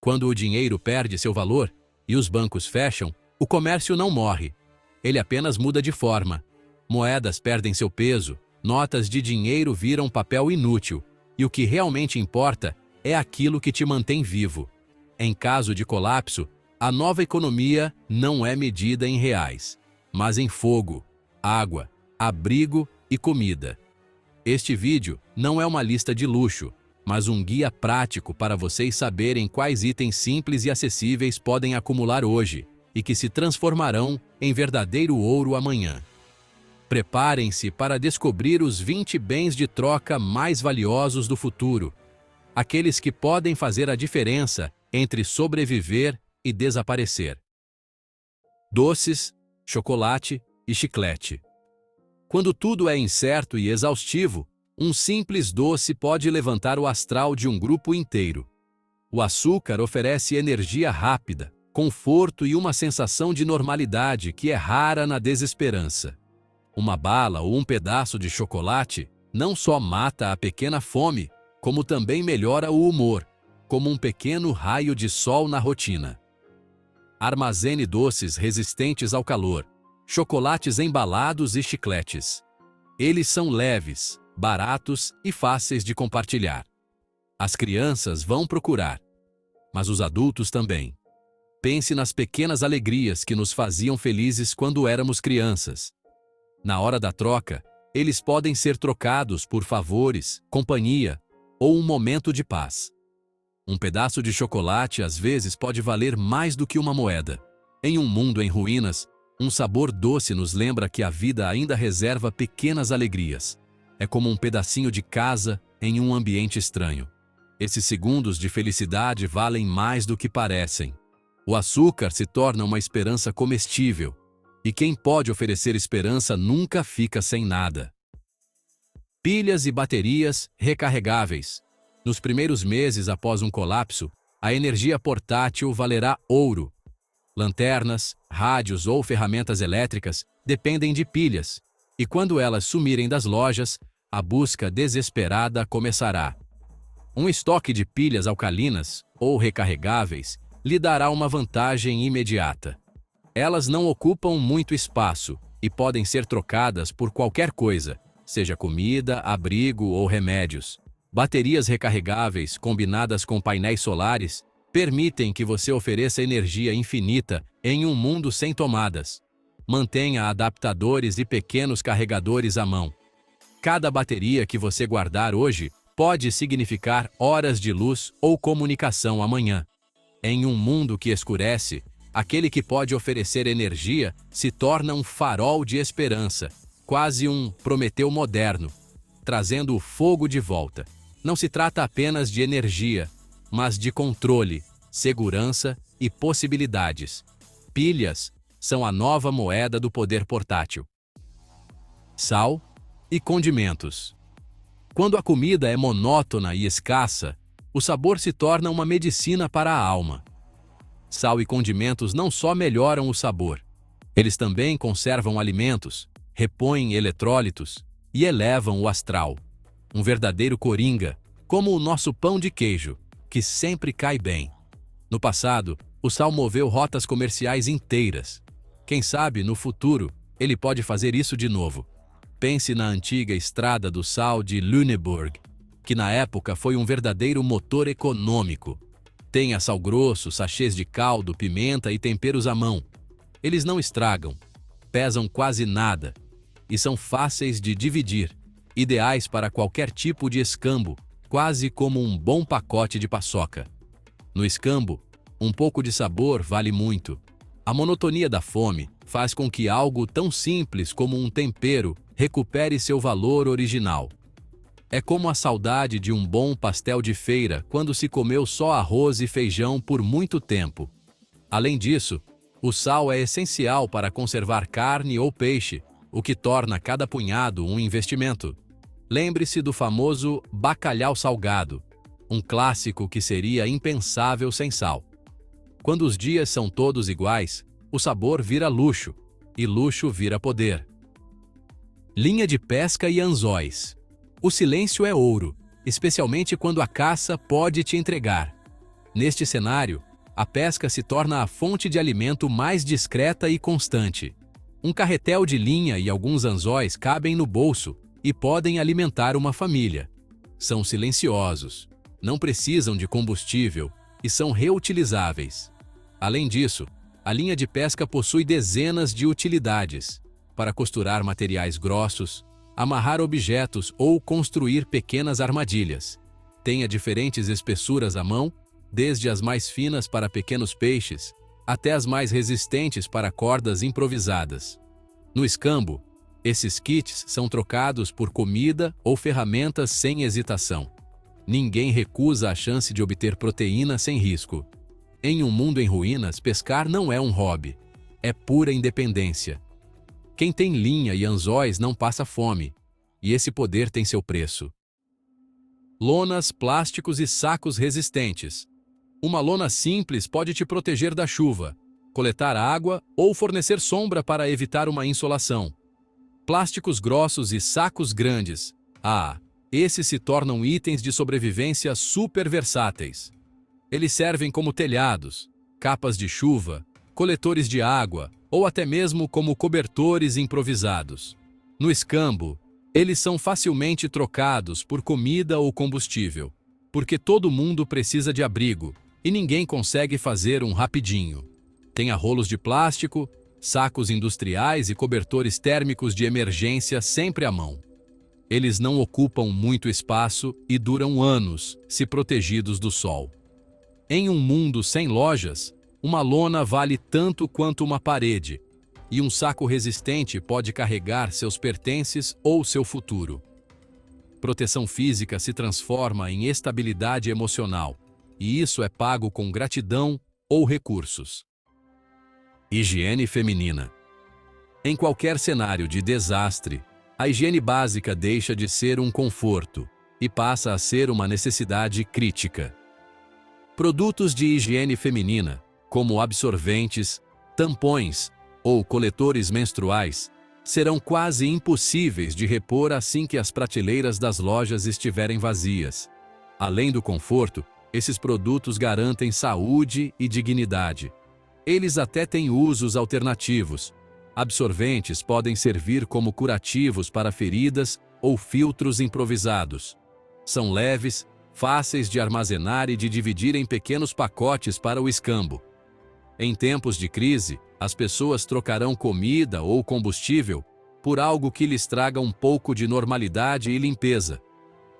Quando o dinheiro perde seu valor e os bancos fecham, o comércio não morre. Ele apenas muda de forma. Moedas perdem seu peso, notas de dinheiro viram papel inútil, e o que realmente importa é aquilo que te mantém vivo. Em caso de colapso, a nova economia não é medida em reais, mas em fogo, água, abrigo e comida. Este vídeo não é uma lista de luxo, mas um guia prático para vocês saberem quais itens simples e acessíveis podem acumular hoje e que se transformarão em verdadeiro ouro amanhã. Preparem-se para descobrir os 20 bens de troca mais valiosos do futuro, aqueles que podem fazer a diferença entre sobreviver e desaparecer. Doces, chocolate e chiclete. Quando tudo é incerto e exaustivo, um simples doce pode levantar o astral de um grupo inteiro. O açúcar oferece energia rápida, conforto e uma sensação de normalidade que é rara na desesperança. Uma bala ou um pedaço de chocolate não só mata a pequena fome, como também melhora o humor, como um pequeno raio de sol na rotina. Armazene doces resistentes ao calor, chocolates embalados e chicletes. Eles são leves, baratos e fáceis de compartilhar. As crianças vão procurar, mas os adultos também. Pense nas pequenas alegrias que nos faziam felizes quando éramos crianças. Na hora da troca, eles podem ser trocados por favores, companhia ou um momento de paz. Um pedaço de chocolate às vezes pode valer mais do que uma moeda. Em um mundo em ruínas, um sabor doce nos lembra que a vida ainda reserva pequenas alegrias. É como um pedacinho de casa em um ambiente estranho. Esses segundos de felicidade valem mais do que parecem. O açúcar se torna uma esperança comestível, e quem pode oferecer esperança nunca fica sem nada. Pilhas e baterias recarregáveis. Nos primeiros meses após um colapso, a energia portátil valerá ouro. Lanternas, rádios ou ferramentas elétricas dependem de pilhas, e quando elas sumirem das lojas, a busca desesperada começará. Um estoque de pilhas alcalinas ou recarregáveis lhe dará uma vantagem imediata. Elas não ocupam muito espaço e podem ser trocadas por qualquer coisa, seja comida, abrigo ou remédios. Baterias recarregáveis combinadas com painéis solares permitem que você ofereça energia infinita em um mundo sem tomadas. Mantenha adaptadores e pequenos carregadores à mão. Cada bateria que você guardar hoje pode significar horas de luz ou comunicação amanhã. Em um mundo que escurece, aquele que pode oferecer energia se torna um farol de esperança, quase um Prometeu moderno, trazendo o fogo de volta. Não se trata apenas de energia, mas de controle, segurança e possibilidades. Pilhas são a nova moeda do poder portátil. Sal e condimentos. Quando a comida é monótona e escassa, o sabor se torna uma medicina para a alma. Sal e condimentos não só melhoram o sabor, eles também conservam alimentos, repõem eletrólitos e elevam o astral. Um verdadeiro coringa, como o nosso pão de queijo, que sempre cai bem. No passado, o sal moveu rotas comerciais inteiras. Quem sabe, no futuro, ele pode fazer isso de novo. Pense na antiga estrada do sal de Lüneburg, que na época foi um verdadeiro motor econômico. Tenha sal grosso, sachês de caldo, pimenta e temperos à mão. Eles não estragam, pesam quase nada e são fáceis de dividir, ideais para qualquer tipo de escambo, quase como um bom pacote de paçoca. No escambo, um pouco de sabor vale muito. A monotonia da fome faz com que algo tão simples como um tempero recupere seu valor original. É como a saudade de um bom pastel de feira quando se comeu só arroz e feijão por muito tempo. Além disso, o sal é essencial para conservar carne ou peixe, o que torna cada punhado um investimento. Lembre-se do famoso bacalhau salgado, um clássico que seria impensável sem sal. Quando os dias são todos iguais, o sabor vira luxo, e luxo vira poder. Linha de pesca e anzóis. O silêncio é ouro, especialmente quando a caça pode te entregar. Neste cenário, a pesca se torna a fonte de alimento mais discreta e constante. Um carretel de linha e alguns anzóis cabem no bolso e podem alimentar uma família. São silenciosos, não precisam de combustível e são reutilizáveis. Além disso, a linha de pesca possui dezenas de utilidades, para costurar materiais grossos, amarrar objetos ou construir pequenas armadilhas. Tenha diferentes espessuras à mão, desde as mais finas para pequenos peixes, até as mais resistentes para cordas improvisadas. No escambo, esses kits são trocados por comida ou ferramentas sem hesitação. Ninguém recusa a chance de obter proteína sem risco. Em um mundo em ruínas, pescar não é um hobby, é pura independência. Quem tem linha e anzóis não passa fome, e esse poder tem seu preço. Lonas, plásticos e sacos resistentes. Uma lona simples pode te proteger da chuva, coletar água ou fornecer sombra para evitar uma insolação. Plásticos grossos e sacos grandes. Esses se tornam itens de sobrevivência super versáteis. Eles servem como telhados, capas de chuva, coletores de água ou até mesmo como cobertores improvisados. No escambo, eles são facilmente trocados por comida ou combustível, porque todo mundo precisa de abrigo e ninguém consegue fazer um rapidinho. Tenha rolos de plástico, sacos industriais e cobertores térmicos de emergência sempre à mão. Eles não ocupam muito espaço e duram anos, se protegidos do sol. Em um mundo sem lojas, uma lona vale tanto quanto uma parede, e um saco resistente pode carregar seus pertences ou seu futuro. Proteção física se transforma em estabilidade emocional, e isso é pago com gratidão ou recursos. Higiene feminina. Em qualquer cenário de desastre, a higiene básica deixa de ser um conforto e passa a ser uma necessidade crítica. Produtos de higiene feminina, como absorventes, tampões ou coletores menstruais, serão quase impossíveis de repor assim que as prateleiras das lojas estiverem vazias. Além do conforto, esses produtos garantem saúde e dignidade. Eles até têm usos alternativos. Absorventes podem servir como curativos para feridas ou filtros improvisados. São leves, fáceis de armazenar e de dividir em pequenos pacotes para o escambo. Em tempos de crise, as pessoas trocarão comida ou combustível por algo que lhes traga um pouco de normalidade e limpeza.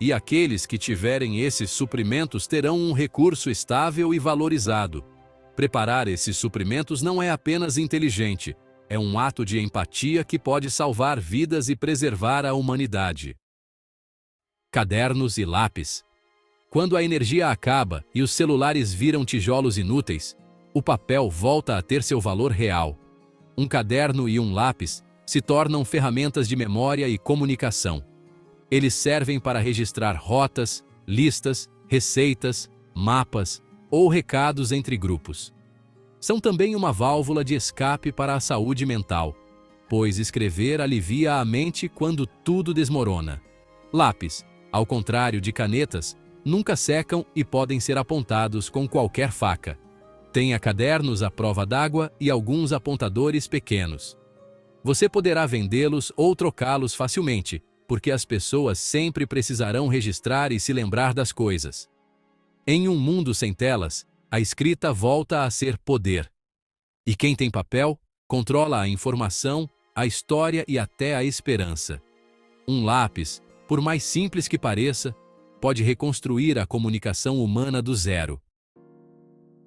E aqueles que tiverem esses suprimentos terão um recurso estável e valorizado. Preparar esses suprimentos não é apenas inteligente, é um ato de empatia que pode salvar vidas e preservar a humanidade. Cadernos e lápis. Quando a energia acaba e os celulares viram tijolos inúteis, o papel volta a ter seu valor real. Um caderno e um lápis se tornam ferramentas de memória e comunicação. Eles servem para registrar rotas, listas, receitas, mapas ou recados entre grupos. São também uma válvula de escape para a saúde mental, pois escrever alivia a mente quando tudo desmorona. Lápis, ao contrário de canetas, nunca secam e podem ser apontados com qualquer faca. Tenha cadernos à prova d'água e alguns apontadores pequenos. Você poderá vendê-los ou trocá-los facilmente, porque as pessoas sempre precisarão registrar e se lembrar das coisas. Em um mundo sem telas, a escrita volta a ser poder. E quem tem papel, controla a informação, a história e até a esperança. Um lápis, por mais simples que pareça, pode reconstruir a comunicação humana do zero.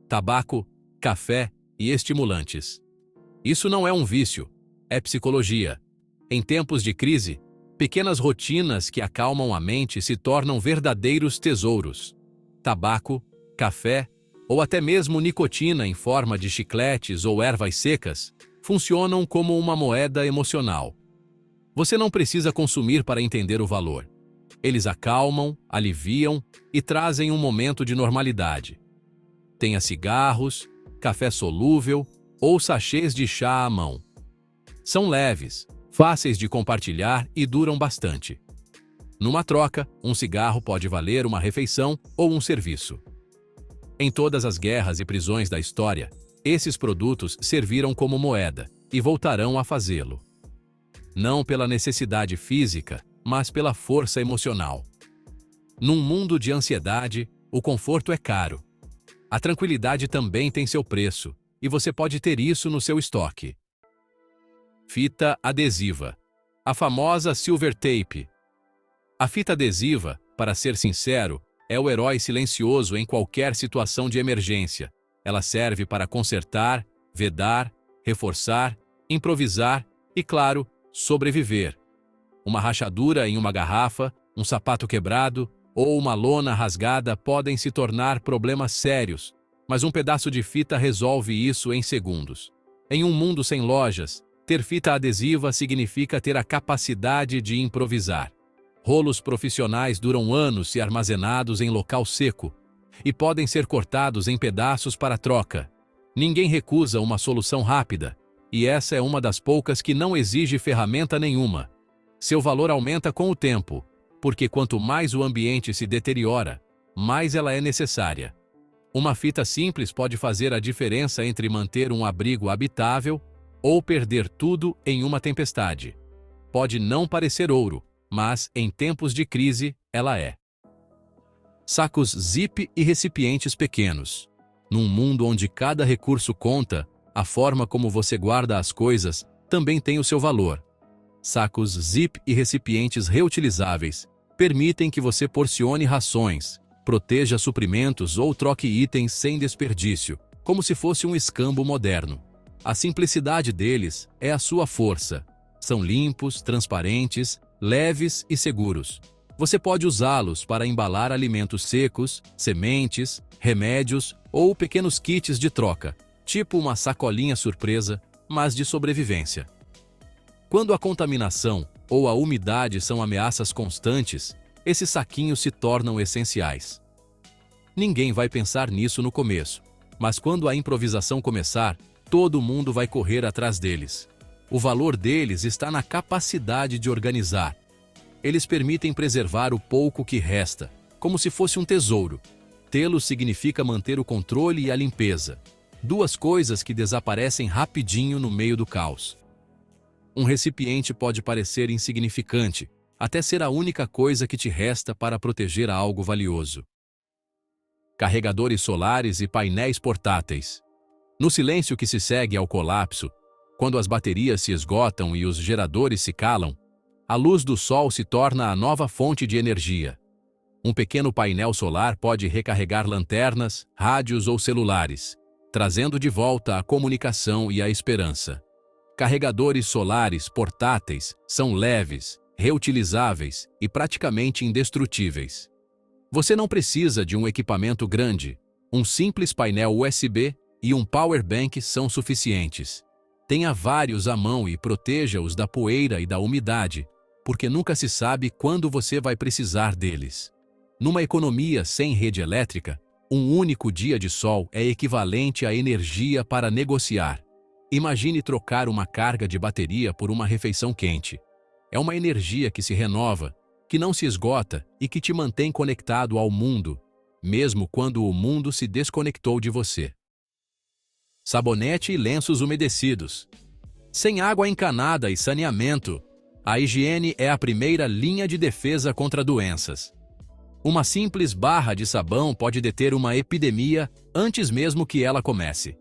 Tabaco, café e estimulantes. Isso não é um vício, é psicologia. Em tempos de crise, pequenas rotinas que acalmam a mente se tornam verdadeiros tesouros. Tabaco, café ou até mesmo nicotina em forma de chicletes ou ervas secas funcionam como uma moeda emocional. Você não precisa consumir para entender o valor. Eles acalmam, aliviam e trazem um momento de normalidade. Tenha cigarros, café solúvel ou sachês de chá à mão. São leves, fáceis de compartilhar e duram bastante. Numa troca, um cigarro pode valer uma refeição ou um serviço. Em todas as guerras e prisões da história, esses produtos serviram como moeda e voltarão a fazê-lo. Não pela necessidade física, mas pela força emocional. Num mundo de ansiedade, o conforto é caro. A tranquilidade também tem seu preço, e você pode ter isso no seu estoque. Fita adesiva. A famosa silver tape. A fita adesiva, para ser sincero, é o herói silencioso em qualquer situação de emergência. Ela serve para consertar, vedar, reforçar, improvisar e, claro, sobreviver. Uma rachadura em uma garrafa, um sapato quebrado ou uma lona rasgada podem se tornar problemas sérios, mas um pedaço de fita resolve isso em segundos. Em um mundo sem lojas, ter fita adesiva significa ter a capacidade de improvisar. Rolos profissionais duram anos se armazenados em local seco e podem ser cortados em pedaços para troca. Ninguém recusa uma solução rápida, e essa é uma das poucas que não exige ferramenta nenhuma. Seu valor aumenta com o tempo, porque quanto mais o ambiente se deteriora, mais ela é necessária. Uma fita simples pode fazer a diferença entre manter um abrigo habitável ou perder tudo em uma tempestade. Pode não parecer ouro, mas, em tempos de crise, ela é. Sacos zip e recipientes pequenos. Num mundo onde cada recurso conta, a forma como você guarda as coisas também tem o seu valor. Sacos zip e recipientes reutilizáveis permitem que você porcione rações, proteja suprimentos ou troque itens sem desperdício, como se fosse um escambo moderno. A simplicidade deles é a sua força. São limpos, transparentes, leves e seguros. Você pode usá-los para embalar alimentos secos, sementes, remédios ou pequenos kits de troca, tipo uma sacolinha surpresa, mas de sobrevivência. Quando a contaminação ou a umidade são ameaças constantes, esses saquinhos se tornam essenciais. Ninguém vai pensar nisso no começo, mas quando a improvisação começar, todo mundo vai correr atrás deles. O valor deles está na capacidade de organizar. Eles permitem preservar o pouco que resta, como se fosse um tesouro. Tê-los significa manter o controle e a limpeza. Duas coisas que desaparecem rapidinho no meio do caos. Um recipiente pode parecer insignificante, até ser a única coisa que te resta para proteger algo valioso. Carregadores solares e painéis portáteis. No silêncio que se segue ao colapso, quando as baterias se esgotam e os geradores se calam, a luz do sol se torna a nova fonte de energia. Um pequeno painel solar pode recarregar lanternas, rádios ou celulares, trazendo de volta a comunicação e a esperança. Carregadores solares portáteis são leves, reutilizáveis e praticamente indestrutíveis. Você não precisa de um equipamento grande. Um simples painel USB e um power bank são suficientes. Tenha vários à mão e proteja-os da poeira e da umidade, porque nunca se sabe quando você vai precisar deles. Numa economia sem rede elétrica, um único dia de sol é equivalente à energia para negociar. Imagine trocar uma carga de bateria por uma refeição quente. É uma energia que se renova, que não se esgota e que te mantém conectado ao mundo, mesmo quando o mundo se desconectou de você. Sabonete e lenços umedecidos. Sem água encanada e saneamento, a higiene é a primeira linha de defesa contra doenças. Uma simples barra de sabão pode deter uma epidemia antes mesmo que ela comece.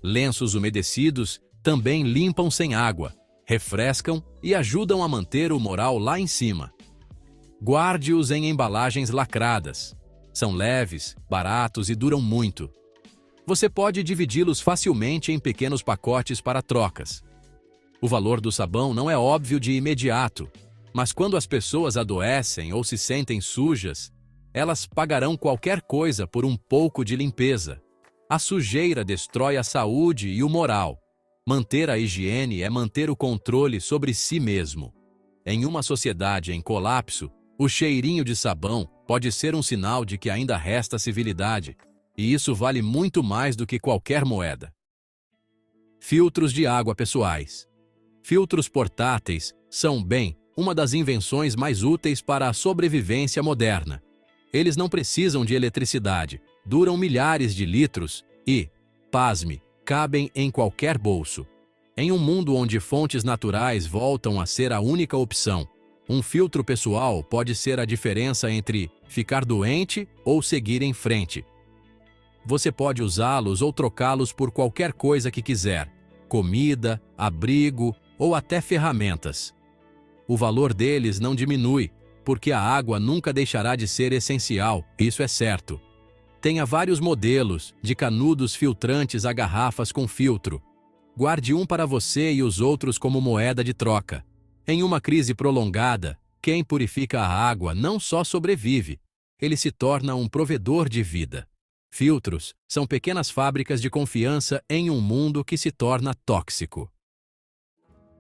Lenços umedecidos também limpam sem água, refrescam e ajudam a manter o moral lá em cima. Guarde-os em embalagens lacradas. São leves, baratos e duram muito. Você pode dividi-los facilmente em pequenos pacotes para trocas. O valor do sabão não é óbvio de imediato, mas quando as pessoas adoecem ou se sentem sujas, elas pagarão qualquer coisa por um pouco de limpeza. A sujeira destrói a saúde e o moral. Manter a higiene é manter o controle sobre si mesmo. Em uma sociedade em colapso, o cheirinho de sabão pode ser um sinal de que ainda resta civilidade, e isso vale muito mais do que qualquer moeda. Filtros de água pessoais. Filtros portáteis são, uma das invenções mais úteis para a sobrevivência moderna. Eles não precisam de eletricidade, duram milhares de litros e, pasme, cabem em qualquer bolso. Em um mundo onde fontes naturais voltam a ser a única opção, um filtro pessoal pode ser a diferença entre ficar doente ou seguir em frente. Você pode usá-los ou trocá-los por qualquer coisa que quiser, comida, abrigo ou até ferramentas. O valor deles não diminui, porque a água nunca deixará de ser essencial, isso é certo. Tenha vários modelos, de canudos filtrantes a garrafas com filtro. Guarde um para você e os outros como moeda de troca. Em uma crise prolongada, quem purifica a água não só sobrevive, ele se torna um provedor de vida. Filtros são pequenas fábricas de confiança em um mundo que se torna tóxico.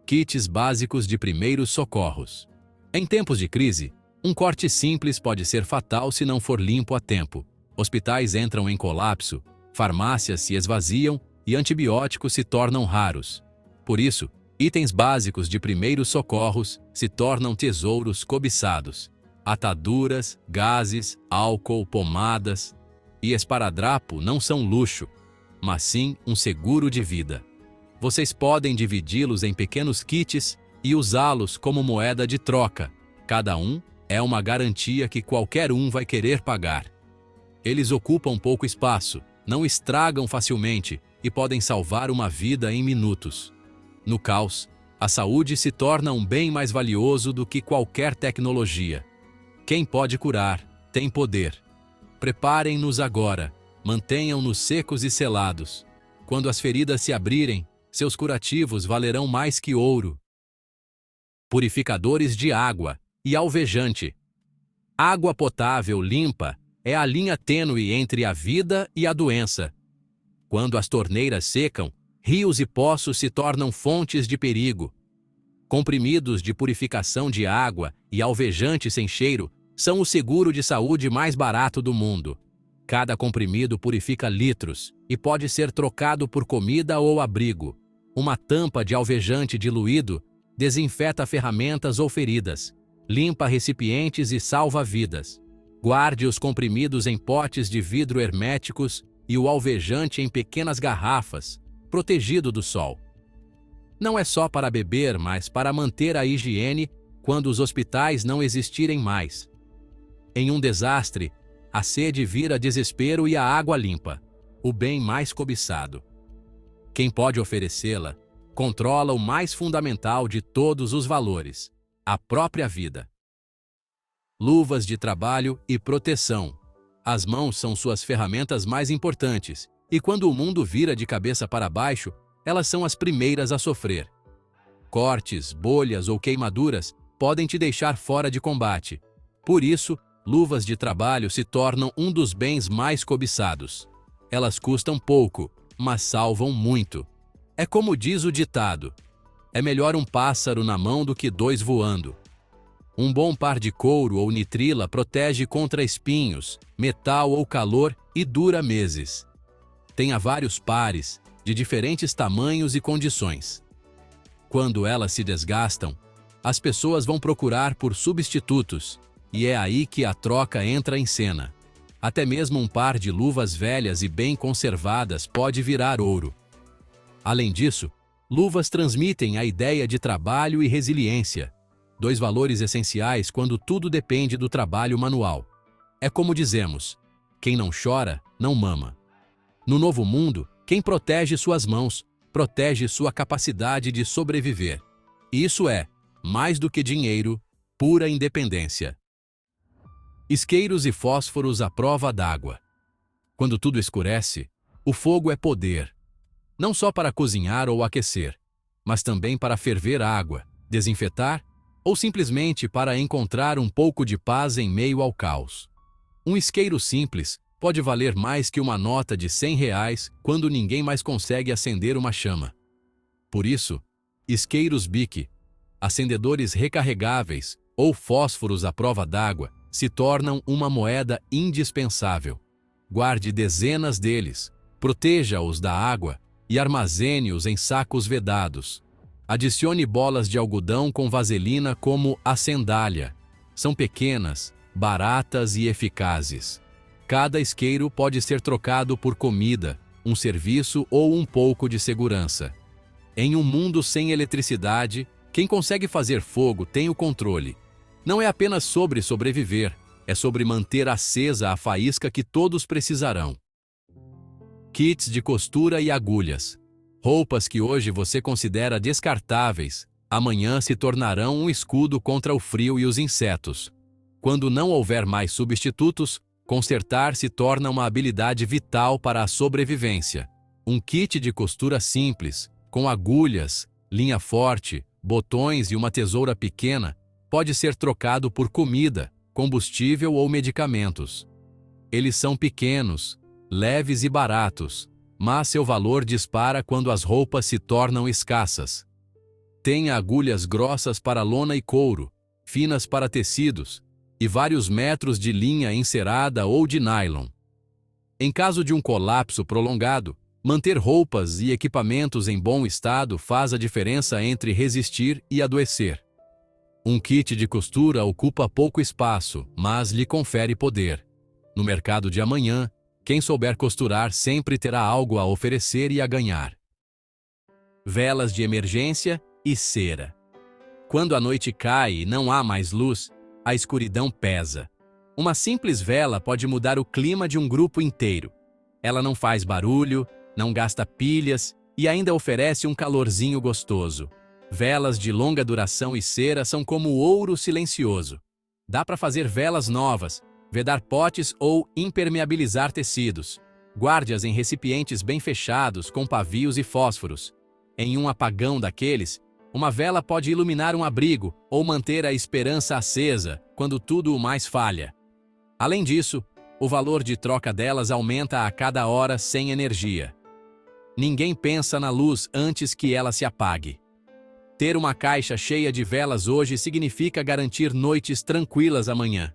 Kits básicos de primeiros socorros. Em tempos de crise, um corte simples pode ser fatal se não for limpo a tempo. Hospitais entram em colapso, farmácias se esvaziam e antibióticos se tornam raros. Por isso, itens básicos de primeiros socorros se tornam tesouros cobiçados. Ataduras, gases, álcool, pomadas e esparadrapo não são luxo, mas sim um seguro de vida. Vocês podem dividi-los em pequenos kits e usá-los como moeda de troca. Cada um é uma garantia que qualquer um vai querer pagar. Eles ocupam pouco espaço, não estragam facilmente e podem salvar uma vida em minutos. No caos, a saúde se torna um bem mais valioso do que qualquer tecnologia. Quem pode curar, tem poder. Preparem-nos agora, mantenham-nos secos e selados. Quando as feridas se abrirem, seus curativos valerão mais que ouro. Purificadores de água e alvejante. Água potável limpa é a linha tênue entre a vida e a doença. Quando as torneiras secam, rios e poços se tornam fontes de perigo. Comprimidos de purificação de água e alvejante sem cheiro são o seguro de saúde mais barato do mundo. Cada comprimido purifica litros e pode ser trocado por comida ou abrigo. Uma tampa de alvejante diluído desinfeta ferramentas ou feridas, limpa recipientes e salva vidas. Guarde os comprimidos em potes de vidro herméticos e o alvejante em pequenas garrafas, protegido do sol. Não é só para beber, mas para manter a higiene quando os hospitais não existirem mais. Em um desastre, a sede vira desespero e a água limpa, o bem mais cobiçado. Quem pode oferecê-la, controla o mais fundamental de todos os valores, a própria vida. Luvas de trabalho e proteção. As mãos são suas ferramentas mais importantes, e quando o mundo vira de cabeça para baixo, elas são as primeiras a sofrer. Cortes, bolhas ou queimaduras podem te deixar fora de combate. Por isso, luvas de trabalho se tornam um dos bens mais cobiçados. Elas custam pouco, mas salvam muito. É como diz o ditado: é melhor um pássaro na mão do que dois voando. Um bom par de couro ou nitrila protege contra espinhos, metal ou calor e dura meses. Tenha vários pares, de diferentes tamanhos e condições. Quando elas se desgastam, as pessoas vão procurar por substitutos, e é aí que a troca entra em cena. Até mesmo um par de luvas velhas e bem conservadas pode virar ouro. Além disso, luvas transmitem a ideia de trabalho e resiliência, dois valores essenciais quando tudo depende do trabalho manual. É como dizemos: quem não chora, não mama. No novo mundo, quem protege suas mãos, protege sua capacidade de sobreviver. Isso é, mais do que dinheiro, pura independência. Isqueiros e fósforos à prova d'água. Quando tudo escurece, o fogo é poder. Não só para cozinhar ou aquecer, mas também para ferver água, desinfetar ou simplesmente para encontrar um pouco de paz em meio ao caos. Um isqueiro simples pode valer mais que uma nota de R$ 100 quando ninguém mais consegue acender uma chama. Por isso, isqueiros Bic, acendedores recarregáveis ou fósforos à prova d'água se tornam uma moeda indispensável. Guarde dezenas deles, proteja-os da água e armazene-os em sacos vedados. Adicione bolas de algodão com vaselina como a sandália. São pequenas, baratas e eficazes. Cada isqueiro pode ser trocado por comida, um serviço ou um pouco de segurança. Em um mundo sem eletricidade, quem consegue fazer fogo tem o controle. Não é apenas sobre sobreviver, é sobre manter acesa a faísca que todos precisarão. Kits de costura e agulhas. Roupas que hoje você considera descartáveis, amanhã se tornarão um escudo contra o frio e os insetos. Quando não houver mais substitutos, consertar se torna uma habilidade vital para a sobrevivência. Um kit de costura simples, com agulhas, linha forte, botões e uma tesoura pequena, pode ser trocado por comida, combustível ou medicamentos. Eles são pequenos, leves e baratos, mas seu valor dispara quando as roupas se tornam escassas. Tenha agulhas grossas para lona e couro, finas para tecidos, e vários metros de linha encerada ou de nylon. Em caso de um colapso prolongado, manter roupas e equipamentos em bom estado faz a diferença entre resistir e adoecer. Um kit de costura ocupa pouco espaço, mas lhe confere poder. No mercado de amanhã, quem souber costurar sempre terá algo a oferecer e a ganhar. Velas de emergência e cera. Quando a noite cai e não há mais luz, a escuridão pesa. Uma simples vela pode mudar o clima de um grupo inteiro. Ela não faz barulho, não gasta pilhas e ainda oferece um calorzinho gostoso. Velas de longa duração e cera são como ouro silencioso. Dá para fazer velas novas, vedar potes ou impermeabilizar tecidos. Guarde-as em recipientes bem fechados com pavios e fósforos. Em um apagão daqueles, uma vela pode iluminar um abrigo ou manter a esperança acesa quando tudo o mais falha. Além disso, o valor de troca delas aumenta a cada hora sem energia. Ninguém pensa na luz antes que ela se apague. Ter uma caixa cheia de velas hoje significa garantir noites tranquilas amanhã.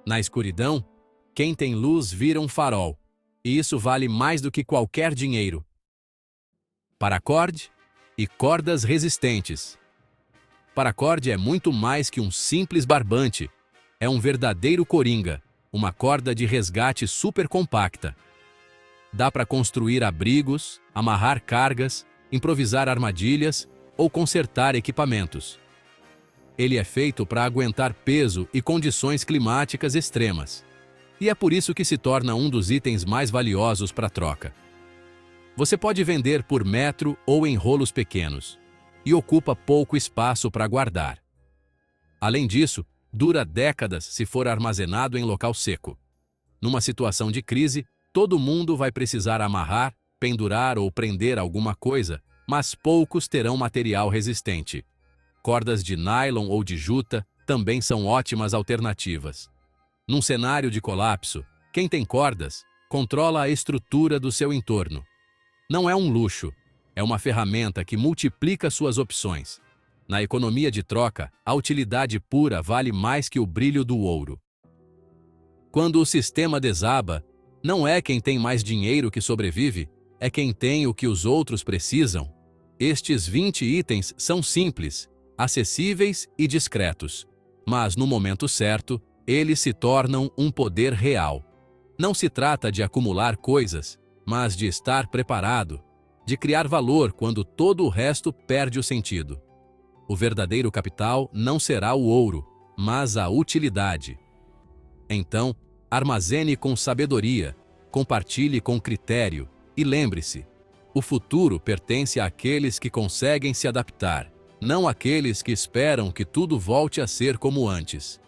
Na escuridão, quem tem luz vira um farol, e isso vale mais do que qualquer dinheiro. Paracorde e cordas resistentes. Paracorde é muito mais que um simples barbante. É um verdadeiro coringa, uma corda de resgate super compacta. Dá para construir abrigos, amarrar cargas, improvisar armadilhas ou consertar equipamentos. Ele é feito para aguentar peso e condições climáticas extremas. E é por isso que se torna um dos itens mais valiosos para troca. Você pode vender por metro ou em rolos pequenos, e ocupa pouco espaço para guardar. Além disso, dura décadas se for armazenado em local seco. Numa situação de crise, todo mundo vai precisar amarrar, pendurar ou prender alguma coisa, mas poucos terão material resistente. Cordas de nylon ou de juta também são ótimas alternativas. Num cenário de colapso, quem tem cordas controla a estrutura do seu entorno. Não é um luxo, é uma ferramenta que multiplica suas opções. Na economia de troca, a utilidade pura vale mais que o brilho do ouro. Quando o sistema desaba, não é quem tem mais dinheiro que sobrevive, é quem tem o que os outros precisam. Estes 20 itens são simples, acessíveis e discretos. Mas no momento certo, eles se tornam um poder real. Não se trata de acumular coisas, mas de estar preparado, de criar valor quando todo o resto perde o sentido. O verdadeiro capital não será o ouro, mas a utilidade. Então, armazene com sabedoria, compartilhe com critério e lembre-se, o futuro pertence àqueles que conseguem se adaptar, não àqueles que esperam que tudo volte a ser como antes.